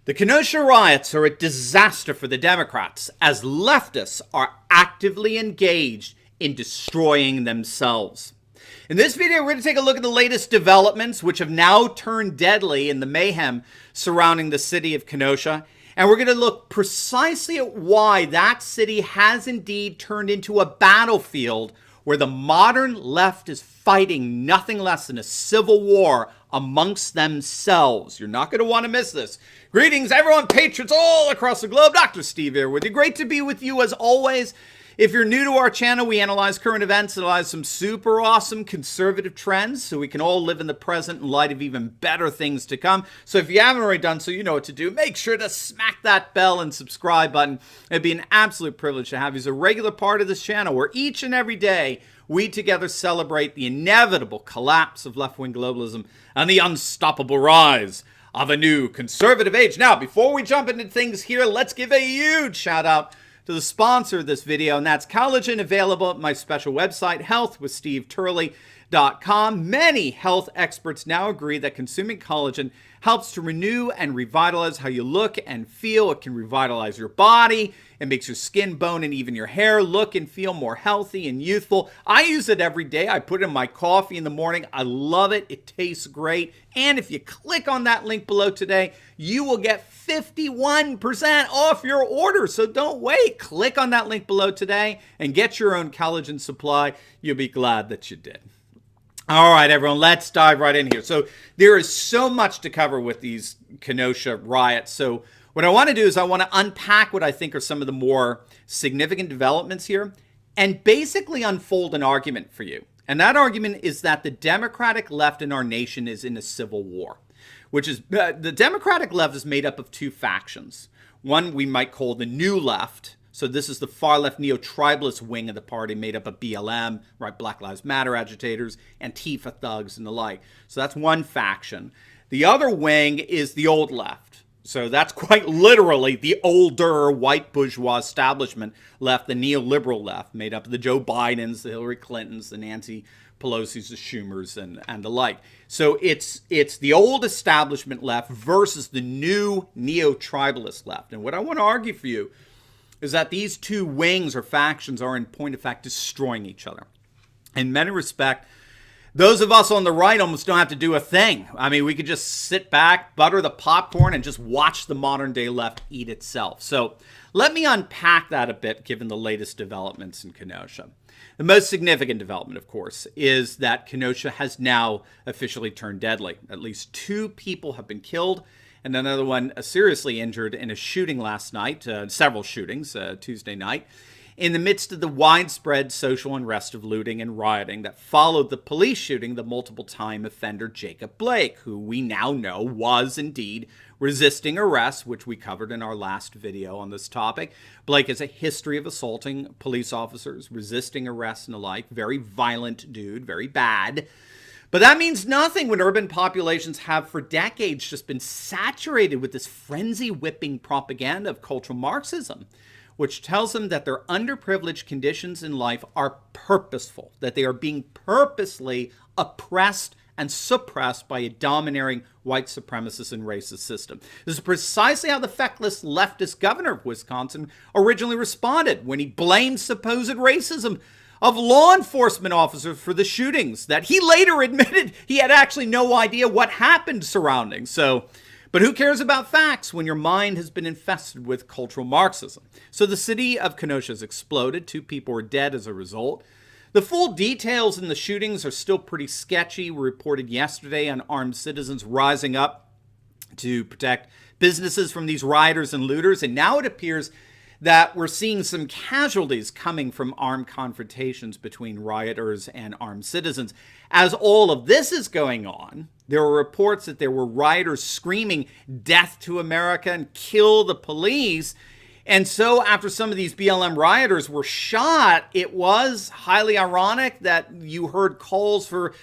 The Kenosha Riots are a disaster for the Democrats as leftists are actively engaged in destroying themselves. In this video, we're going to take a look at the latest developments, which have now turned deadly in the mayhem surrounding the city of Kenosha. And we're going to look precisely at why that city has indeed turned into a battlefield where the modern left is fighting nothing less than a civil war amongst themselves. You're not going to want to miss this. Greetings, everyone, patriots all across the globe. Dr. Steve here with you. Great to be with you as always. If you're new to our channel, we analyze current events, analyze some super awesome conservative trends so we can all live in the present in light of even better things to come. So if you haven't already done so, you know what to do. Make sure to smack that bell and subscribe button. It'd be an absolute privilege to have you as a regular part of this channel where each and every day we together celebrate the inevitable collapse of left-wing globalism and the unstoppable rise of a new conservative age. Now, before we jump into things here, let's give a huge shout out to the sponsor of this video, and that's collagen, available at my special website, healthwithsteveturley.com. Many health experts now agree that consuming collagen helps to renew and revitalize how you look and feel. It can revitalize your body. It makes your skin, bone, and even your hair look and feel more healthy and youthful. I use it every day. I put it in my coffee in the morning. I love it. It tastes great. And if you click on that link below today, you will get 51% off your order. So don't wait. Click on that link below today and get your own collagen supply. You'll be glad that you did. All right, everyone, let's dive right in here. So there is so much to cover with these Kenosha riots. So what I want to do is I want to unpack what I think are some of the more significant developments here and basically unfold an argument for you. And that argument is that the Democratic left in our nation is in a civil war, which is the Democratic left is made up of two factions. One we might call the New Left. So this is the far-left neo-tribalist wing of the party made up of BLM, right, Black Lives Matter agitators, Antifa thugs, and the like. So that's one faction. The other wing is the old left. So that's quite literally the older white bourgeois establishment left, the neoliberal left, made up of the Joe Bidens, the Hillary Clintons, the Nancy Pelosi's, the Schumers, and the like. So it's the old establishment left versus the new neo-tribalist left. And what I want to argue for you is that these two wings or factions are in point of fact destroying each other. In many respects, those of us on the right almost don't have to do a thing. I mean, we could just sit back, butter the popcorn, and just watch the modern day left eat itself. So let me unpack that a bit given the latest developments in Kenosha. The most significant development, of course, is that Kenosha has now officially turned deadly. At least 2 people have been killed and another one seriously injured in a shooting last night, several shootings Tuesday night, in the midst of the widespread social unrest of looting and rioting that followed the police shooting the multiple-time offender Jacob Blake, who we now know was indeed resisting arrest, which we covered in our last video on this topic. Blake has a history of assaulting police officers, resisting arrest and the like. Very violent dude, very bad. But that means nothing when urban populations have for decades just been saturated with this frenzy-whipping propaganda of cultural Marxism, which tells them that their underprivileged conditions in life are purposeful, that they are being purposely oppressed and suppressed by a domineering white supremacist and racist system. This is precisely how the feckless leftist governor of Wisconsin originally responded when he blamed supposed racism of law enforcement officers for the shootings that he later admitted he had actually no idea what happened surrounding. But who cares about facts when your mind has been infested with cultural Marxism? So the city of Kenosha has exploded. 2 people are dead as a result. The full details in the shootings are still pretty sketchy. We reported yesterday on armed citizens rising up to protect businesses from these rioters and looters. And now it appears that we're seeing some casualties coming from armed confrontations between rioters and armed citizens. As all of this is going on, there were reports that there were rioters screaming "Death to America" and "Kill the police." And so after some of these BLM rioters were shot, it was highly ironic that you heard calls for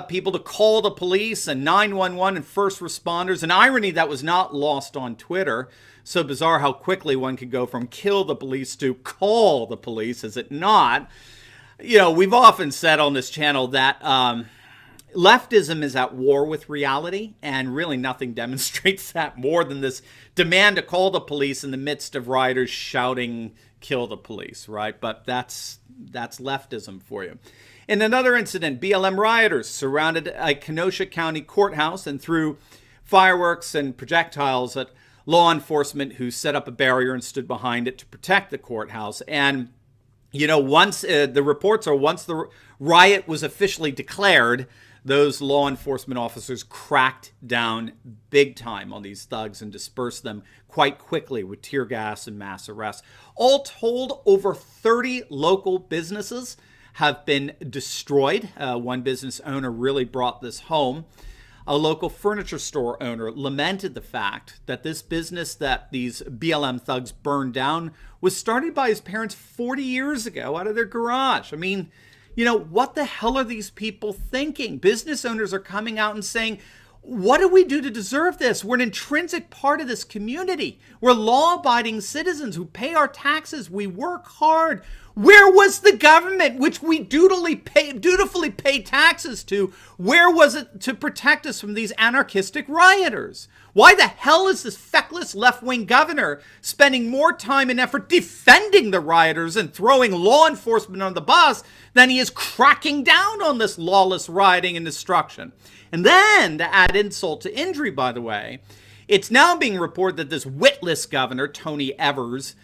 people to call the police and 911 and first responders. An irony that was not lost on Twitter. So bizarre how quickly one could go from kill the police to call the police, is it not? You know, we've often said on this channel that Leftism is at war with reality, and really nothing demonstrates that more than this demand to call the police in the midst of rioters shouting, "Kill the police," right? But that's leftism for you. In another incident, BLM rioters surrounded a Kenosha County courthouse and threw fireworks and projectiles at law enforcement, who set up a barrier and stood behind it to protect the courthouse. And once the reports are, once the riot was officially declared, those law enforcement officers cracked down big time on these thugs and dispersed them quite quickly with tear gas and mass arrests. All told, over 30 local businesses have been destroyed. One business owner really brought this home. A local furniture store owner lamented the fact that this business that these BLM thugs burned down was started by his parents 40 years ago out of their garage. I mean, what the hell are these people thinking? Business owners are coming out and saying, what do we do to deserve this? We're an intrinsic part of this community. We're law-abiding citizens who pay our taxes. We work hard. Where was the government, which we dutifully pay taxes to? Where was it to protect us from these anarchistic rioters? Why the hell is this feckless left-wing governor spending more time and effort defending the rioters and throwing law enforcement on the bus than he is cracking down on this lawless rioting and destruction? And then, to add insult to injury, by the way, it's now being reported that this witless governor, Tony Evers,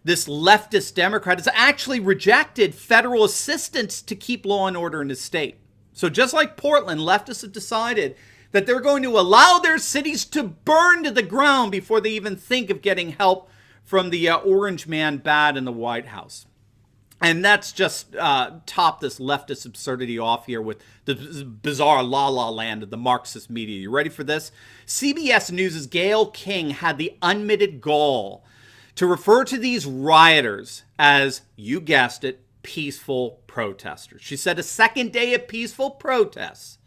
this leftist Democrat, has actually rejected federal assistance to keep law and order in his state. So just like Portland, leftists have decided that they're going to allow their cities to burn to the ground before they even think of getting help from the orange man bad in the White House. And that's just top this leftist absurdity off here with the bizarre la-la land of the Marxist media. You ready for this? CBS News' Gayle King had the unmitted gall to refer to these rioters as, you guessed it, peaceful protesters. She said a second day of peaceful protests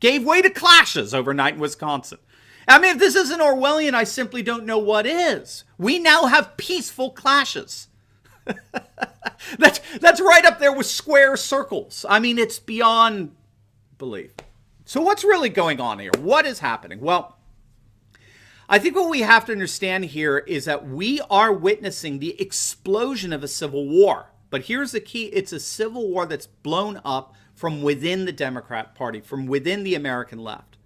gave way to clashes overnight in Wisconsin. I mean, if this isn't Orwellian, I simply don't know what is. We now have peaceful clashes. That's right up there with square circles. I mean, it's beyond belief. So what's really going on here? What is happening? Well, I think what we have to understand here is that we are witnessing the explosion of a civil war. But here's the key. It's a civil war that's blown up from within the Democrat Party, from within the American left.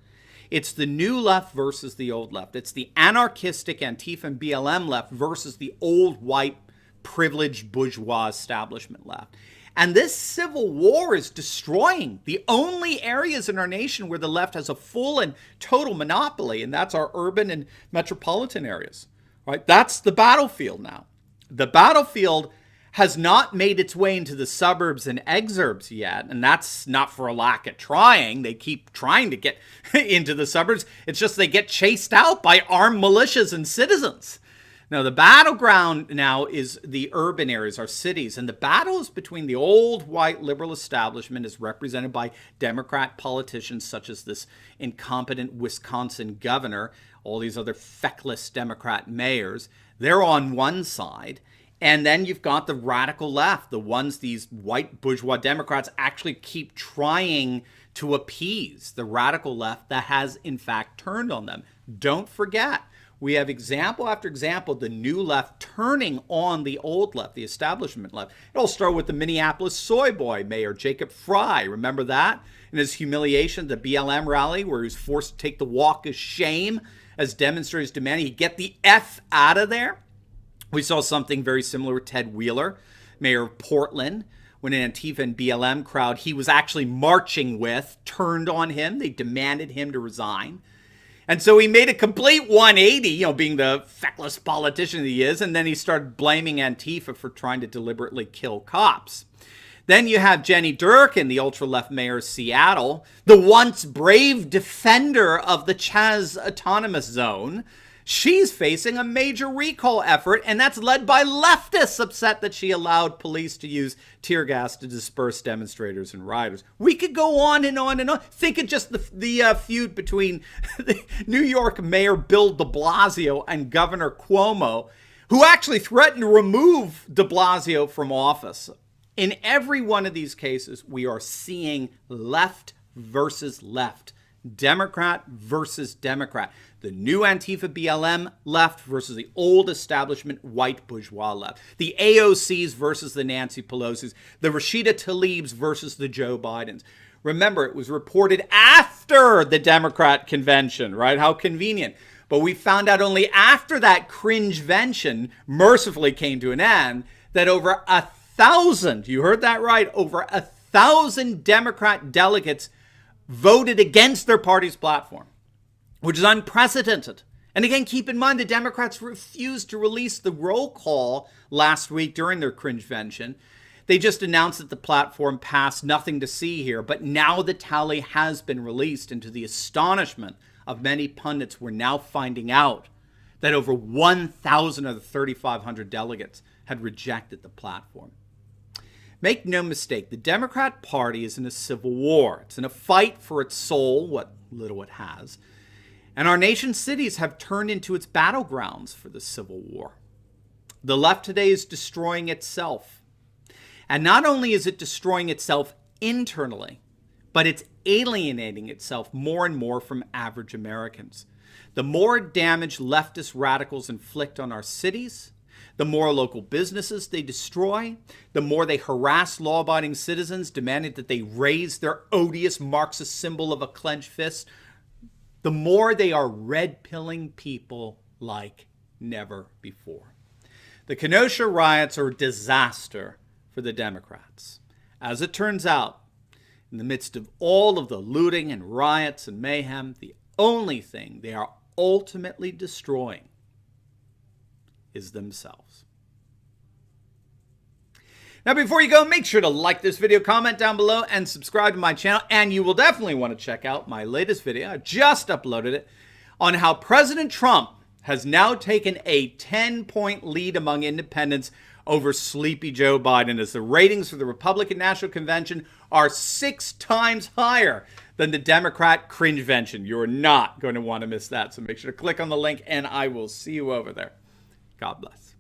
It's the new left versus the old left. It's the anarchistic Antifa and BLM left versus the old white privileged bourgeois establishment left. And this civil war is destroying the only areas in our nation where the left has a full and total monopoly, and that's our urban and metropolitan areas. Right? That's the battlefield now. The battlefield has not made its way into the suburbs and exurbs yet, and that's not for a lack of trying. They keep trying to get into the suburbs. It's just they get chased out by armed militias and citizens. Now, the battleground now is the urban areas, our cities, and the battles between the old white liberal establishment is represented by Democrat politicians such as this incompetent Wisconsin governor, all these other feckless Democrat mayors. They're on one side. And then you've got the radical left, the ones these white bourgeois Democrats actually keep trying to appease, the radical left that has, in fact, turned on them. Don't forget, we have example after example, the new left turning on the old left, the establishment left. It all started with the Minneapolis soy boy mayor, Jacob Fry. Remember that? In his humiliation at the BLM rally where he was forced to take the walk of shame as demonstrators demanding he get the F out of there. We saw something very similar with Ted Wheeler, mayor of Portland, when an Antifa and BLM crowd he was actually marching with turned on him. They demanded him to resign. And so he made a complete 180, being the feckless politician that he is, and then he started blaming Antifa for trying to deliberately kill cops. Then you have Jenny Durkin, the ultra-left mayor of Seattle, the once brave defender of the Chaz Autonomous Zone. She's facing a major recall effort, and that's led by leftists upset that she allowed police to use tear gas to disperse demonstrators and rioters. We could go on and on and on. Think of just the feud between the New York Mayor Bill de Blasio and Governor Cuomo, who actually threatened to remove de Blasio from office. In every one of these cases, we are seeing left versus left. Democrat versus Democrat. The new Antifa BLM left versus the old establishment white bourgeois left. The AOCs versus the Nancy Pelosi's. The Rashida Tlaibs versus the Joe Bidens. Remember, it was reported after the Democrat convention, right? How convenient. But we found out only after that cringe-vention mercifully came to an end that over 1,000, you heard that right, over 1,000 Democrat delegates voted against their party's platform, which is unprecedented. And again, keep in mind, the Democrats refused to release the roll call last week during their cringe-vention. They just announced that the platform passed, nothing to see here. But now the tally has been released, and to the astonishment of many pundits, we're now finding out that over 1,000 of the 3,500 delegates had rejected the platform. Make no mistake, the Democrat Party is in a civil war. It's in a fight for its soul, what little it has. And our nation's cities have turned into its battlegrounds for the civil war. The left today is destroying itself. And not only is it destroying itself internally, but it's alienating itself more and more from average Americans. The more damage leftist radicals inflict on our cities, the more local businesses they destroy, the more they harass law-abiding citizens, demanding that they raise their odious Marxist symbol of a clenched fist, the more they are red-pilling people like never before. The Kenosha riots are a disaster for the Democrats. As it turns out, in the midst of all of the looting and riots and mayhem, the only thing they are ultimately destroying is themselves. Now, before you go, make sure to like this video, comment down below, and subscribe to my channel. And you will definitely want to check out my latest video. I just uploaded it on how President Trump has now taken a 10-point lead among independents over sleepy Joe Biden, as the ratings for the Republican National Convention are 6 times higher than the Democrat cringe-vention. You're not going to want to miss that. So make sure to click on the link, and I will see you over there. God bless.